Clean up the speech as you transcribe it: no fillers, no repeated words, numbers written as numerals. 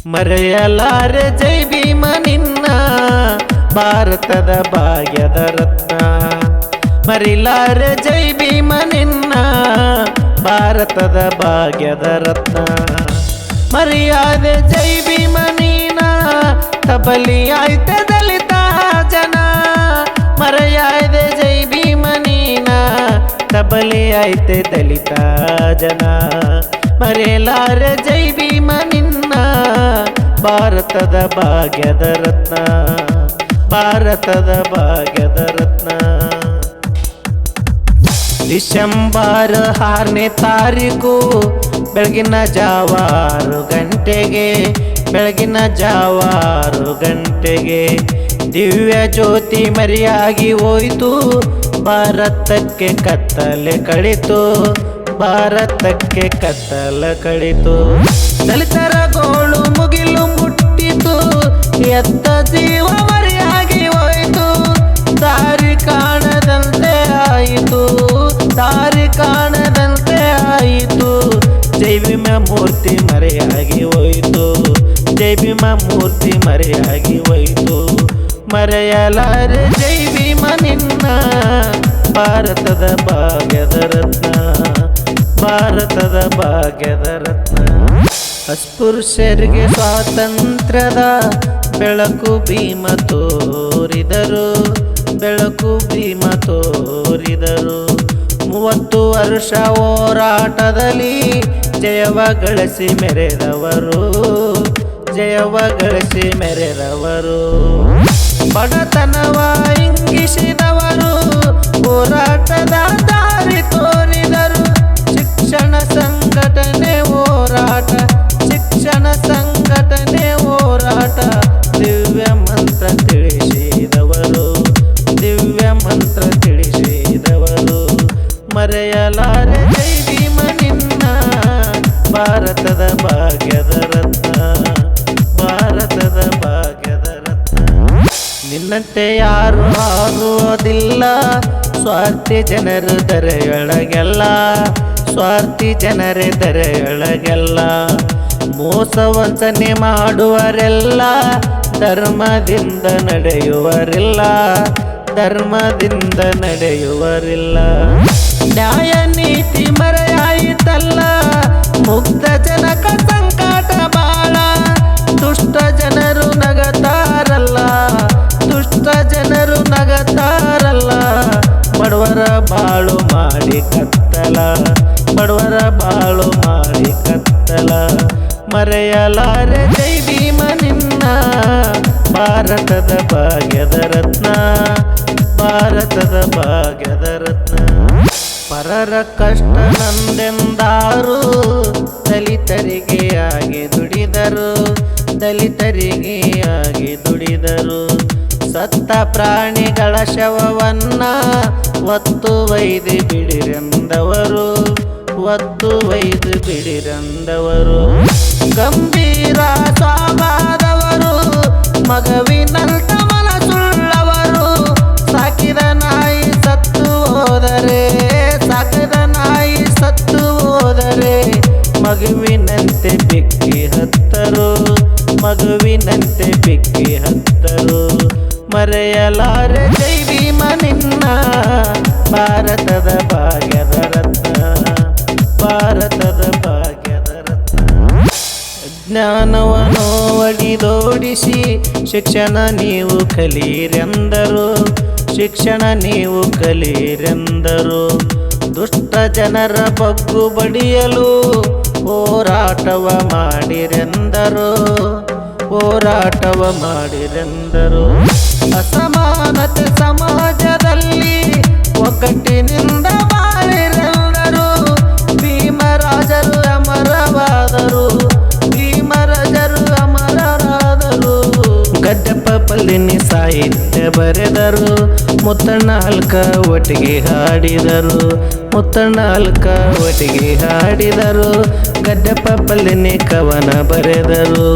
ಮರೆಯಲಾರೆ ಜೈ ಭೀಮ ನಿನ್ನ ಭಾರತದ ಭಾಗ್ಯದ ರತ್ನ. ಮರಿಲಾರೆ ಜೈ ಭೀಮ ನಿನ್ನ ಭಾರತದ ಭಾಗ್ಯದ ರತ್ನ. ಮರ್ಯಾದೆ ಜೈ ಭೀಮ ನೀನ ತಬಲಿ ಆಯ್ತೆ ದಲಿತ ಜನ. ಮರ್ಯಾದೆ ಜೈ ಭೀಮ ನೀನ ತಬಲಿ ಆಯ್ತೆ ದಲಿತ ಜನ. ಮರೆಯಲಾರೆ ಜೈ ಭೀಮ ನಿನ್ನ ಭಾರತದ ಭಾಗ್ಯದ ರತ್ನ. ಭಾರತದ ಭಾಗ್ಯದ ರತ್ನ. ಡಿಸೆಂಬರ್ 6ನೇ ತಾರೀಕು ಬೆಳಗಿನ ಜಾವ 6 ಗಂಟೆಗೆ. ಬೆಳಗಿನ ಜಾವ 6 ಗಂಟೆಗೆ ದಿವ್ಯ ಜ್ಯೋತಿ ಮರೆಯಾಗಿ ಹೋಯಿತು. ಭಾರತಕ್ಕೆ ಕತ್ತಲೆ ಕಳಿತು. ಭಾರತಕ್ಕೆ ಕತ್ತಲೆ ಕಳಿತು. ದಲಿತರ ಗೋಳು ಮುಗಿಲು ಮುಟ್ಟಿತು. ಎತ್ತ ಜೀವ ಮರೆಯಾಗಿ ಹೋಯಿತು. ದಾರಿ ಕಾಣದಂತೆ ಆಯಿತು. ದಾರಿ ಕಾಣದಂತೆ ಆಯಿತು. ಜೈ ಭೀಮ ಮೂರ್ತಿ ಮರೆಯಾಗಿ ಹೋಯಿತು. ಜೈ ಭೀಮ ಮೂರ್ತಿ ಮರೆಯಾಗಿ ಹೋಯಿತು. ಮರೆಯಲಾರೆ ಜೈ ಭೀಮ ನಿನ್ನ ಭಾರತದ ಭಾಗ್ಯದ ರತ್ನ. ಭಾರತದ ಭಾಗ್ಯದ ರತ್ನ. ಅಸ್ಪೃಶ್ಯರಿಗೆ ಸ್ವಾತಂತ್ರ್ಯದ ಬೆಳಕು ಭೀಮ ತೋರಿದರು. ಬೆಳಕು ಭೀಮ ತೋರಿದರು. 30 ವರ್ಷ ಹೋರಾಟದಲ್ಲಿ ಜಯವ ಗಳಿಸಿ ಮೆರೆದವರು. ಜಯವ ಗಳಿಸಿ ಮೆರೆದವರು. ಬಡತನವ ಇಂಗಿಸಿದವರು. ಹೋರಾಟದ ದಾರಿ ತೋರಿದರು. ಶಿಕ್ಷಣ ಸಂಘಟನೆ ಹೋರಾಟ. ಶಿಕ್ಷಣ ಸಂಘಟನೆ ಹೋರಾಟ. ದಿವ್ಯ ಮಂತ್ರ ತಿಳಿಸಿದವರು. ದಿವ್ಯ ಮಂತ್ರ ತಿಳಿಸಿದವರು. ಮರೆಯಲಾರೆ ಜೈ ಭೀಮ ನಿನ್ನ ಭಾರತದ ಭಾಗ್ಯದ ರತ್ನ. ಭಾರತದ ಭಾಗ್ಯದ ರತ್ನ. ನಿನ್ನಂತೆ ಯಾರು ಆಗುವುದಿಲ್ಲ. ಸ್ವಾರ್ಥಿ ಜನರು ಧರೆಯೊಳಗೆಲ್ಲ. ಸ್ವಾರ್ಥಿ ಜನರೇ ಧರೆಯೊಳಗೆಲ್ಲ. ಮೋಸ ವಂಚನೆ ಮಾಡುವರೆಲ್ಲ ಧರ್ಮದಿಂದ ನಡೆಯುವರಿಲ್ಲ. ಧರ್ಮದಿಂದ ನಡೆಯುವರಿಲ್ಲ. ನ್ಯಾಯ ನೀತಿ ಮರೆಯಾಯಿತಲ್ಲ. ಮುಗ್ಧ ಜನಕ ಸಂಕಟ ಬಾಳ. ದುಷ್ಟ ಜನರು ನಗತಾರಲ್ಲ. ದುಷ್ಟ ಜನರು ನಗತಾರಲ್ಲ. ಬಡವರ ಬಾಳು ಮಾಡಿ ಕತ್ತಲ. ಬಡವರ ಬಾಳು ಮಾಡಿ ಕತ್ತಲ. ಮರೆಯಲಾರೆ ಜೈ ಭೀಮ ನಿನ್ನ ಭಾರತದ ಭಾಗ್ಯದ ರತ್ನ. ಭಾರತದ ಭಾಗ್ಯದ ರತ್ನ. ಪರರ ಕಷ್ಟ ನಂದೆಂದಾರು. ದಲಿತರಿಗೆ ಆಗಿ ದುಡಿದರು. ದಲಿತರಿಗೆ ಆಗಿ ದುಡಿದರು. ಸತ್ತ ಪ್ರಾಣಿಗಳ ಶವವನ್ನ ಒತ್ತು ಒಯ್ದು ಬಿಡಿರೆಂದವರು. ಒತ್ತು ಒಯ್ದು ಬಿಡಿರೆಂದವರು. ಗಂಭೀರ ಸ್ವಭಾವದವರು. ಮಗವಿನಂತ ಮನಸುಳ್ಳವರು. ಸಾಕಿದ ನಾಯಿ ಸತ್ತು ಹೋದರೆ. ಸಾಕಿದ ನಾಯಿ ಸತ್ತು ಹೋದರೆ ಮಗುವಿನಂತೆ ಬಿಕ್ಕಿ ಹತ್ತರು. ಮಗುವಿನಂತೆ ಬಿಕ್ಕಿ ಹತ್ತರು. ಮರೆಯಲಾರೆ ಜೈ ಭೀಮ ನಿನ್ನ ಭಾರತದ ಭಾಗ್ಯದ ರತ್ನ. ಭಾರತದ ಭಾಗ್ಯದ ರತ್ನ. ಜ್ಞಾನವನ್ನು ಒಡಿದೋಡಿಸಿ ಶಿಕ್ಷಣ ನೀವು ಕಲಿರೆಂದರು. ಶಿಕ್ಷಣ ನೀವು ಕಲಿರೆಂದರು. ದುಷ್ಟ ಜನರ ಬಗ್ಗು ಬಡಿಯಲು ಹೋರಾಟವ ಮಾಡಿರೆಂದರು. ಹೋರಾಟವ ಮಾಡಿರೆಂದರು. ಅಸಮಾನತೆ ಸಮಾಜದಲ್ಲಿ ಒಗ್ಗಟ್ಟಿನಿಂದ ಬಾಳಿರೆಂದರು. ಭೀಮರಾಜರು ಅಮರವಾದರು. ಭೀಮರಾಜರು ಅಮರರಾದರು. ಗಡ್ಡಪ್ಪ ಪಲ್ಲಿನಿ ಸಾಹಿತ್ಯ ಬರೆದರು. ಮುತ್ತಣ್ಣ ಒಟ್ಟಿಗೆ ಹಾಡಿದರು. ಮುತ್ತಣ್ಣ ಒಟ್ಟಿಗೆ ಹಾಡಿದರು. ಗಡ್ಡಪ್ಪ ಪಲ್ಲಿನಿ ಕವನ ಬರೆದರು.